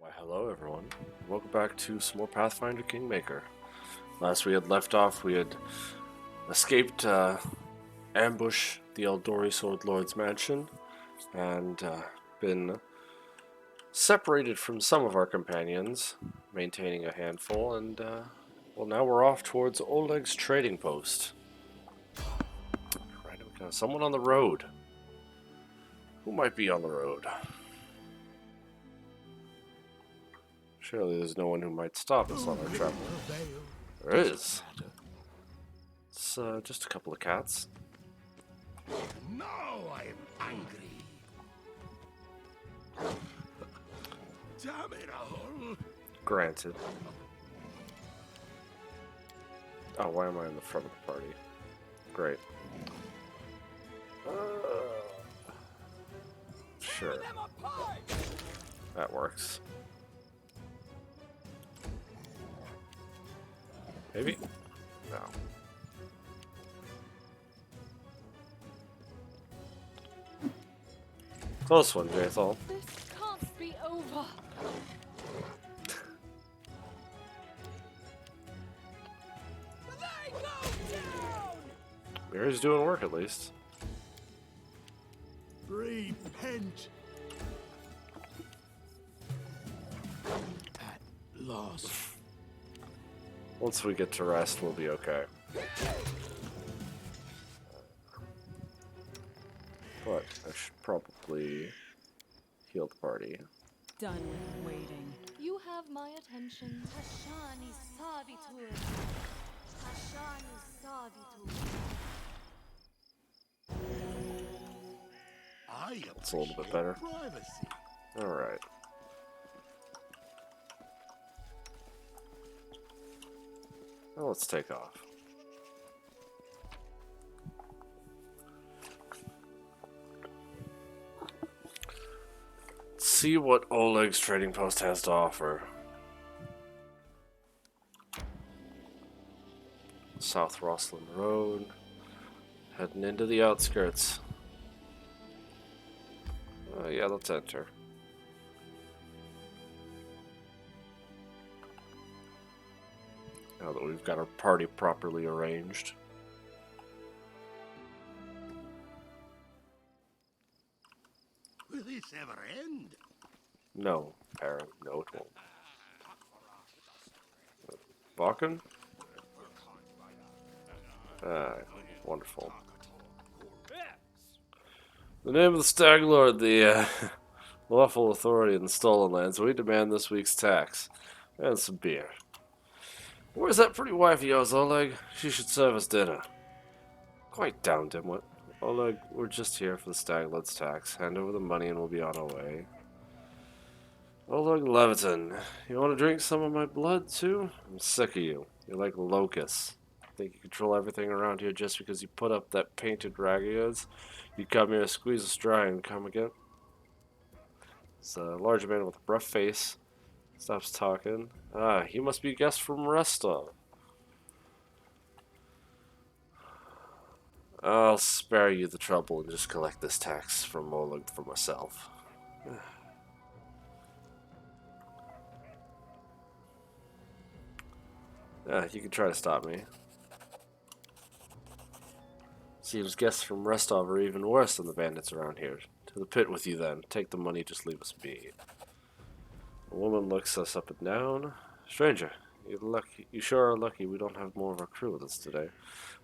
Why, hello everyone. Welcome back to some more Pathfinder Kingmaker. Last we had left off, we had escaped ambush the Eldori Sword Lord's mansion and been separated from some of our companions, maintaining a handful, and well, now we're off towards Oleg's Trading Post. Right, someone on the road. Who might be on the road? Surely there's no one who might stop us on our travel. There is. It's just a couple of cats. Now I'm angry. Damn it all. Granted. Oh, why am I in the front of the party? Great. Sure. That works. Maybe? No. Close one, Jathal. This can't be over. They go down. Mary's doing work at least. Repent. At last. Once we get to rest, we'll be okay. But I should probably heal the party. Done waiting. You have my attention. Hashani Savitur. Hashani Savitur. It's a little bit better. Privacy. Alright. Well, let's take off. See what Oleg's Trading Post has to offer. South Roslyn Road. Heading into the outskirts. Yeah, let's enter. Now that we've got our party properly arranged. Will this ever end? No, Aaron. No, it won't. Balkan? Ah, wonderful. The name of the Stag Lord, the lawful authority in the stolen lands, we demand this week's tax. And some beer. Where's that pretty wife of yours, Oleg? She should serve us dinner. Quite down, dimwit. Oleg, we're just here for the Stag Lord's tax. Hand over the money and we'll be on our way. Oleg Leveton, you want to drink some of my blood, too? I'm sick of you. You're like locusts. Think you control everything around here just because you put up that painted rag of yours? You come here, squeeze us dry, and come again? It's a large man with a rough face. Stops talking. Ah, he must be a guest from Restov. I'll spare you the trouble and just collect this tax from Oleg for myself. You can try to stop me. Seems guests from Restov are even worse than the bandits around here. To the pit with you then. Take the money, just leave us be. The woman looks us up and down. Stranger, you sure are lucky we don't have more of our crew with us today.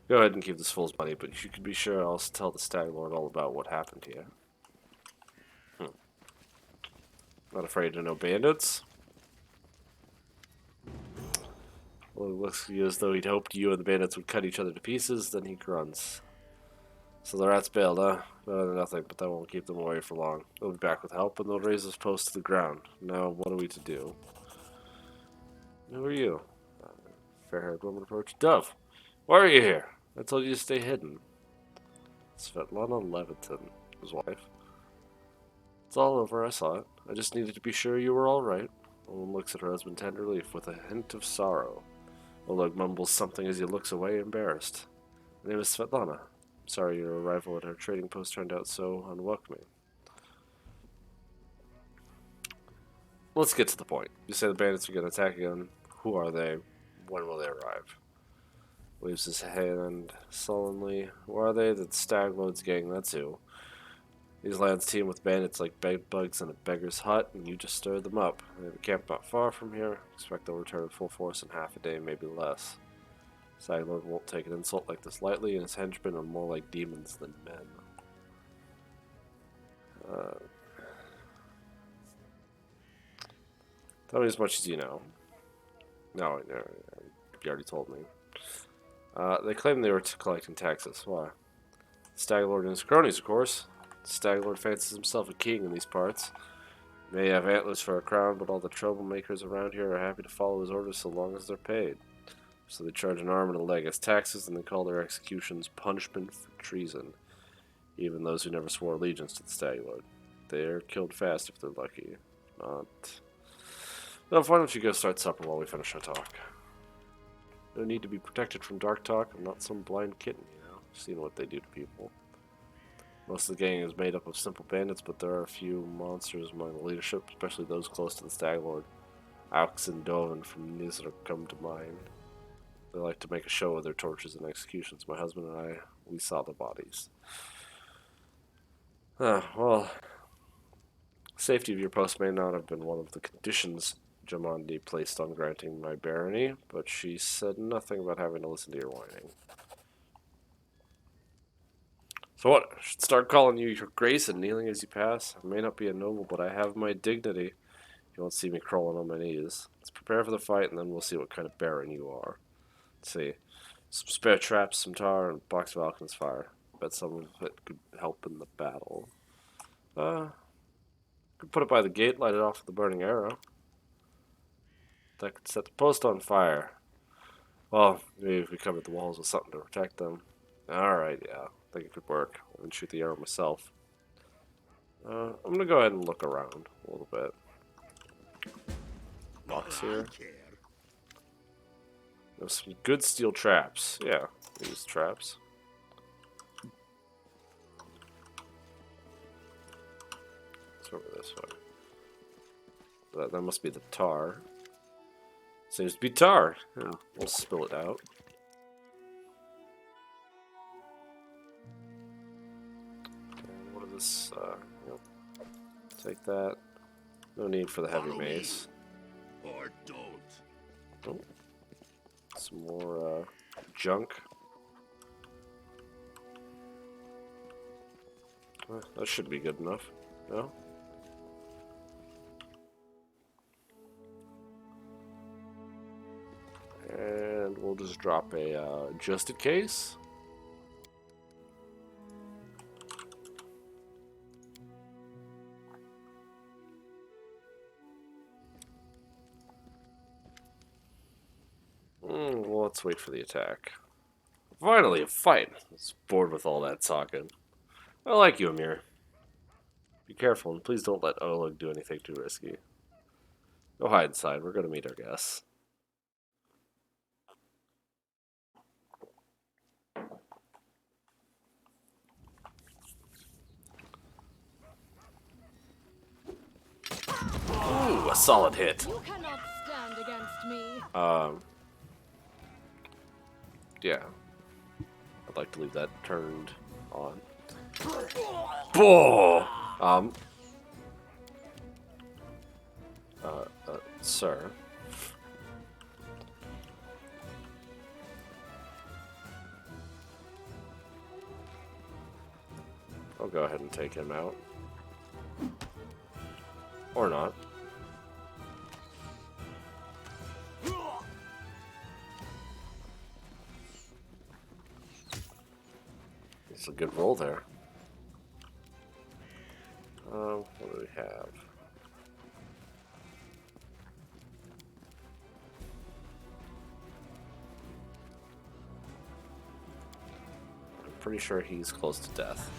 Go ahead and keep this fool's money, but you can be sure I'll tell the Stag Lord all about what happened here. Not afraid of no bandits? Well, it looks to you as though he'd hoped you and the bandits would cut each other to pieces, then he grunts. So the rats bailed, huh? Better than nothing, but that won't keep them away for long. They'll be back with help, and they'll raise this post to the ground. Now, what are we to do? Who are you? Fair-haired woman approached. Dove, why are you here? I told you to stay hidden. Svetlana Leviton, his wife. It's all over, I saw it. I just needed to be sure you were all right. The woman looks at her husband tenderly with a hint of sorrow. Oleg mumbles something as he looks away, embarrassed. My name is Svetlana. I'm sorry your arrival at our trading post turned out so unwelcoming. let's get to the point. You say the bandits are going to attack again. Who are they? When will they arrive? Waves his hand sullenly. Who are they? The Staglord's gang, that's who. These lands teem with bandits like bed bugs in a beggar's hut, and you just stirred them up. They have a camp not far from here. Expect they'll return in full force in half a day, maybe less. Staglord won't take an insult like this lightly, and his henchmen are more like demons than men. Tell me as much as you know. No, you already told me. They claim they were collecting taxes. Why? Staglord and his cronies, of course. Staglord fancies himself a king in these parts. May have antlers for a crown, but all the troublemakers around here are happy to follow his orders so long as they're paid. So they charge an arm and a leg as taxes, and they call their executions punishment for treason. Even those who never swore allegiance to the Staglord. They're killed fast if they're lucky. Not. Now, why don't you go start supper while we finish our talk? No need to be protected from dark talk. I'm not some blind kitten, you know. I've seen what they do to people. Most of the gang is made up of simple bandits, but there are a few monsters among the leadership, especially those close to the Staglord. Aux and Dovin from Nizar come to mind. They like to make a show of their tortures and executions. My husband and I, we saw the bodies. Well, safety of your post may not have been one of the conditions Jamandi placed on granting my barony, but she said nothing about having to listen to your whining. So what? I should start calling you your grace and kneeling as you pass? I may not be a noble, but I have my dignity. You won't see me crawling on my knees. Let's prepare for the fight, and then we'll see what kind of baron you are. Let's see. Some spare traps, some tar, and a box of alchemist's fire. Bet some of it could help in the battle. Could put it by the gate, light it off with a burning arrow. That could set the post on fire. Well, maybe if we covered the walls with something to protect them. Alright, yeah. I think it could work. I can shoot the arrow myself. I'm gonna go ahead and look around a little bit. Box here. There's some good steel traps. Yeah, use traps. It's over this way. That must be the tar. Seems to be tar. We'll spill it out. And what is this? Take that. No need for the heavy mace. Or don't. Oh. Some more junk. That should be good enough. No? And we'll just drop a just in case. Well, let's wait for the attack. Finally, a fight. I was bored with all that talking. I like you, Amir. Be careful, and please don't let Oleg do anything too risky. Go hide inside. We're going to meet our guests. Ooh, a solid hit. You cannot stand against me. Yeah. I'd like to leave that turned on. Boom! Sir. I'll go ahead and take him out. Or not. It's a good roll there. What do we have? I'm pretty sure he's close to death.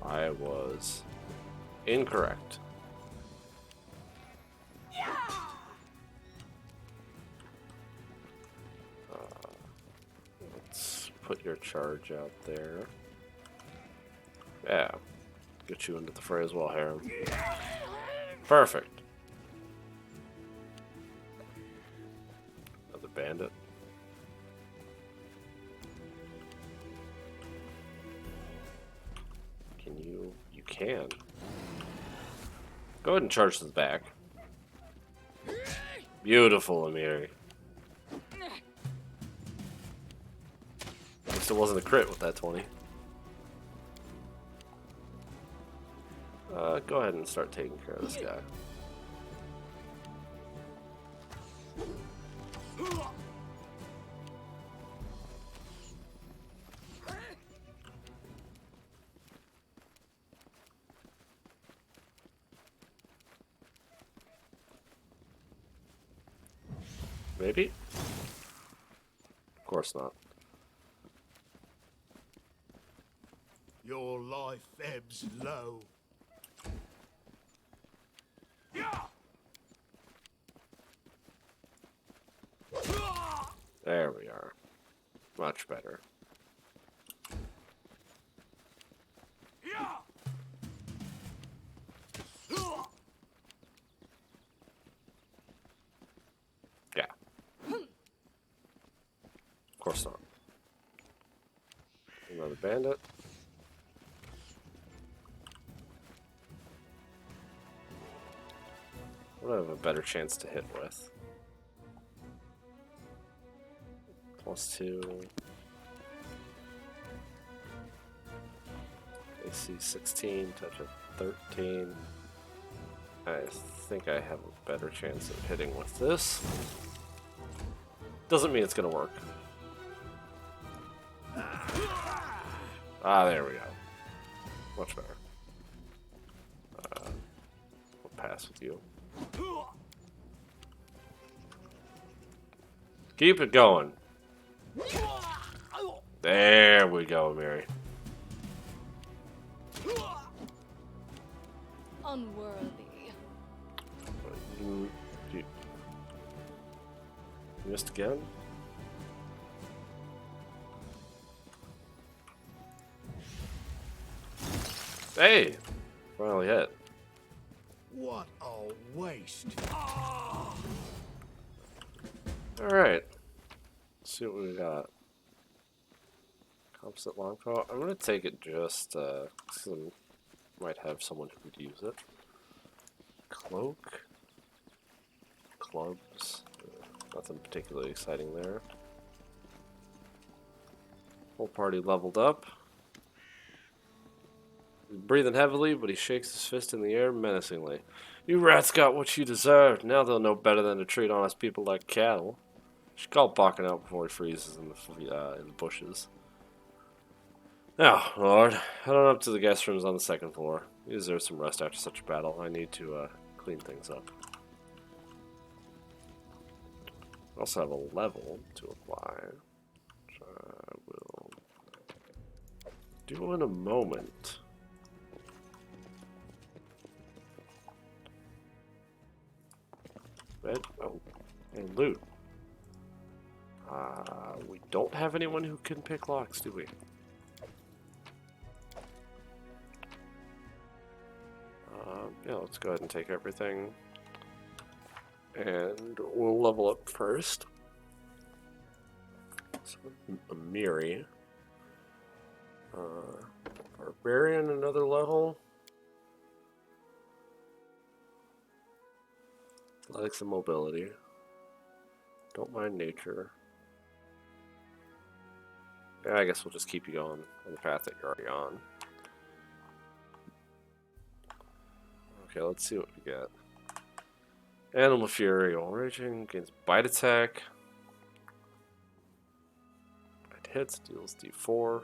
I was incorrect. Let's put your charge out there. Yeah. Get you into the fray as well, Harem. Perfect. Another bandit. Can you? You can. Go ahead and charge this back. Beautiful, Amiri. At least it wasn't a crit with that 20. Go ahead and start taking care of this guy. Maybe? Of course not. Your life ebbs low. There we are. Much better. Yeah. Of course not. Another bandit. What do I have a better chance to hit with? +2. AC 16, touch of 13. I think I have a better chance of hitting with this. Doesn't mean it's gonna work. Ah, there we go. Much better. We'll pass with you. Keep it going. There we go, Mary. Unworthy. You missed again? Hey! Finally hit. What a waste. Alright. Let's see what we got. Composite longbow. I'm gonna take it just because I might have someone who could use it. Cloak. Clubs. Nothing particularly exciting there. Whole party leveled up. He's breathing heavily, but he shakes his fist in the air menacingly. You rats got what you deserved. Now they'll know better than to treat honest people like cattle. Should call Bakken out before he freezes in the bushes. Now, Lord, head on up to the guest rooms on the second floor. You deserve some rest after such a battle. I need to clean things up. I also have a level to apply, which I will do in a moment. Red? Oh, and loot. We don't have anyone who can pick locks, do we? Yeah, let's go ahead and take everything. And we'll level up first. So, Amiri. Barbarian, another level. Athletics and mobility. Don't mind nature. Yeah, I guess we'll just keep you going on the path that you're already on. Okay, let's see what we get. Animal Fury, while raging, gains bite attack. Bite hits, deals D4.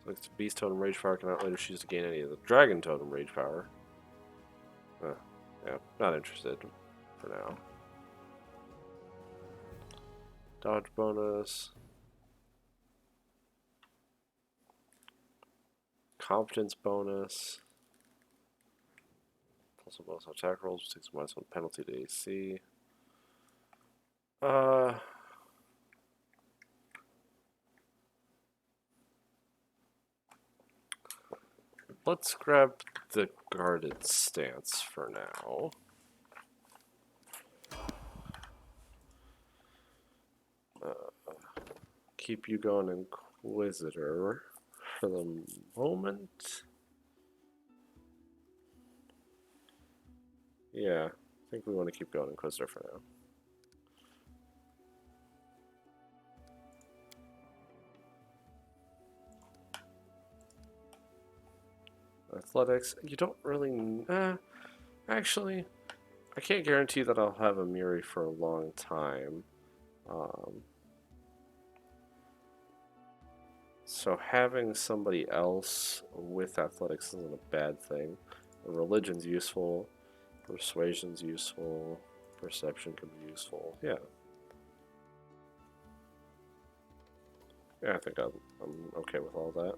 Selects Beast Totem Rage Power, cannot later choose to gain any of the Dragon Totem Rage Power. Yeah, not interested for now. Dodge bonus. Competence bonus. Also bonus on attack rolls, which takes -1 penalty to AC. Uh, let's grab the guarded stance for now. Keep you going Inquisitor for the moment. Yeah, I think we want to keep going Inquisitor for now. Athletics, you don't really... actually, I can't guarantee that I'll have a Muri for a long time. So having somebody else with athletics isn't a bad thing. Religion's useful, persuasion's useful, perception can be useful. Yeah. Yeah, I think I'm okay with all that.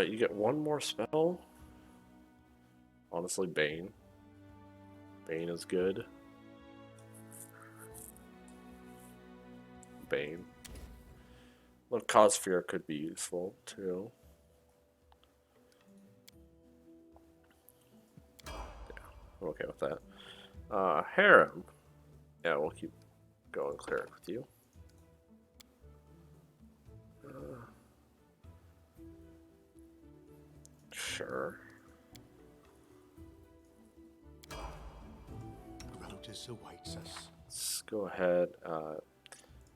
You get one more spell. Honestly, Bane. Bane is good. Bane. Well, Cause Fear could be useful, too. Yeah, I'm okay with that. Harem. Yeah, we'll keep going Cleric with you. Sure. Rotus awaits us. Let's go ahead.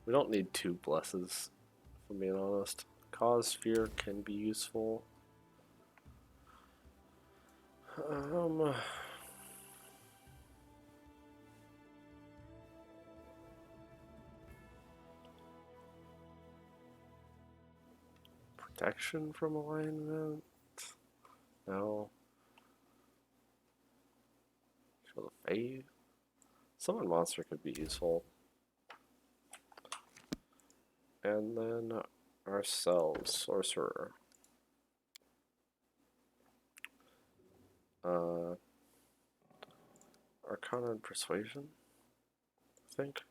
We don't need 2 blesses, if I'm being honest. Cause Fear can be useful. Protection from alignment? No. For the fade? Summon monster could be useful. And then ourselves, sorcerer. Arcana and persuasion, I think.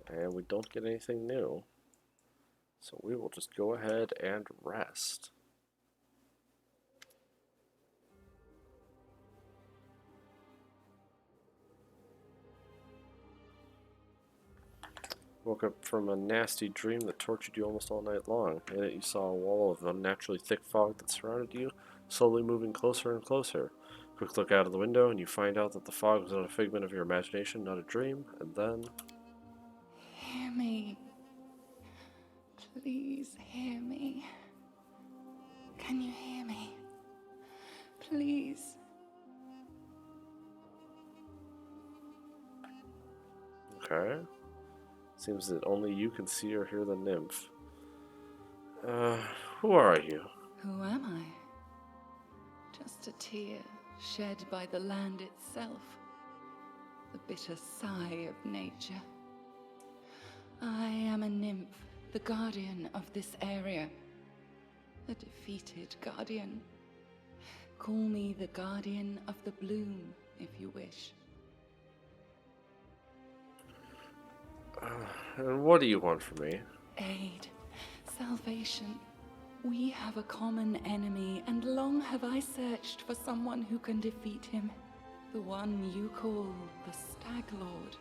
And we don't get anything new. So we will just go ahead and rest. Woke up from a nasty dream that tortured you almost all night long. In it, you saw a wall of unnaturally thick fog that surrounded you, slowly moving closer and closer. Quick look out of the window, and you find out that the fog was not a figment of your imagination, not a dream, and then... Hear me. Please hear me. Can you hear me? Please. Okay. Seems that only you can see or hear the nymph. Who are you? Who am I? Just a tear shed by the land itself. The bitter sigh of nature. I am a nymph, the guardian of this area. A defeated guardian. Call me the guardian of the bloom, if you wish. And what do you want from me? Aid, salvation. We have a common enemy, and long have I searched for someone who can defeat him. The one you call the Stag Lord.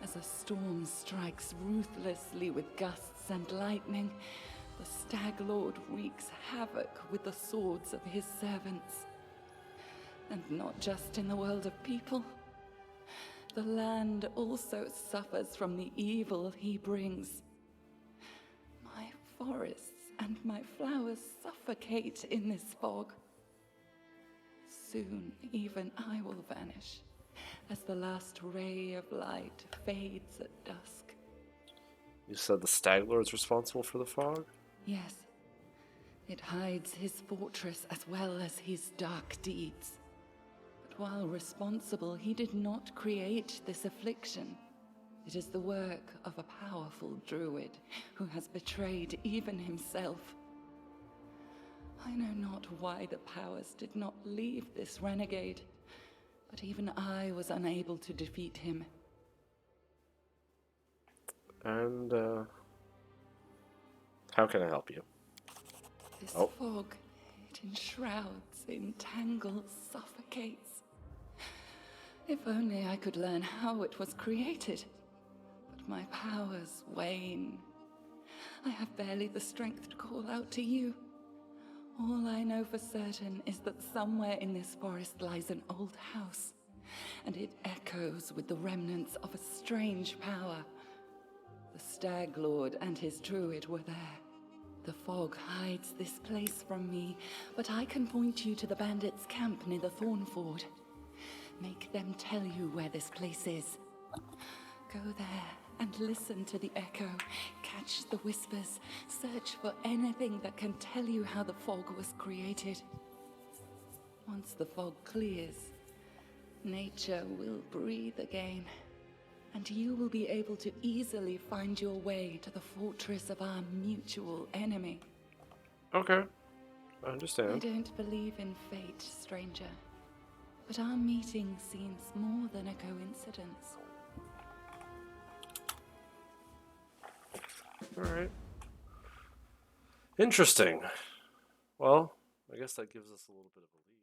As a storm strikes ruthlessly with gusts and lightning, the Stag Lord wreaks havoc with the swords of his servants. And not just in the world of people. The land also suffers from the evil he brings. My forests and my flowers suffocate in this fog. Soon, even I will vanish, as the last ray of light fades at dusk. You said the Stag Lord's responsible for the fog? Yes, It hides his fortress as well as his dark deeds. But while responsible, he did not create this affliction. It is the work of a powerful druid who has betrayed even himself. I know not why the powers did not leave this renegade, but even I was unable to defeat him. And, how can I help you? This Oh. fog, it enshrouds, entangles, suffocates. If only I could learn how it was created. But my powers wane. I have barely the strength to call out to you. All I know for certain is that somewhere in this forest lies an old house, and it echoes with the remnants of a strange power. The Stag Lord and his druid were there. The fog hides this place from me, but I can point you to the bandits' camp near the Thornford. Make them tell you where this place is. Go there and listen to the echo, catch the whispers, search for anything that can tell you how the fog was created. Once the fog clears, nature will breathe again, and you will be able to easily find your way to the fortress of our mutual enemy. Okay. I I understand. don't believe in fate, stranger, but our meeting seems more than a coincidence. Alright. Interesting. Well, I guess that gives us a little bit of a lead.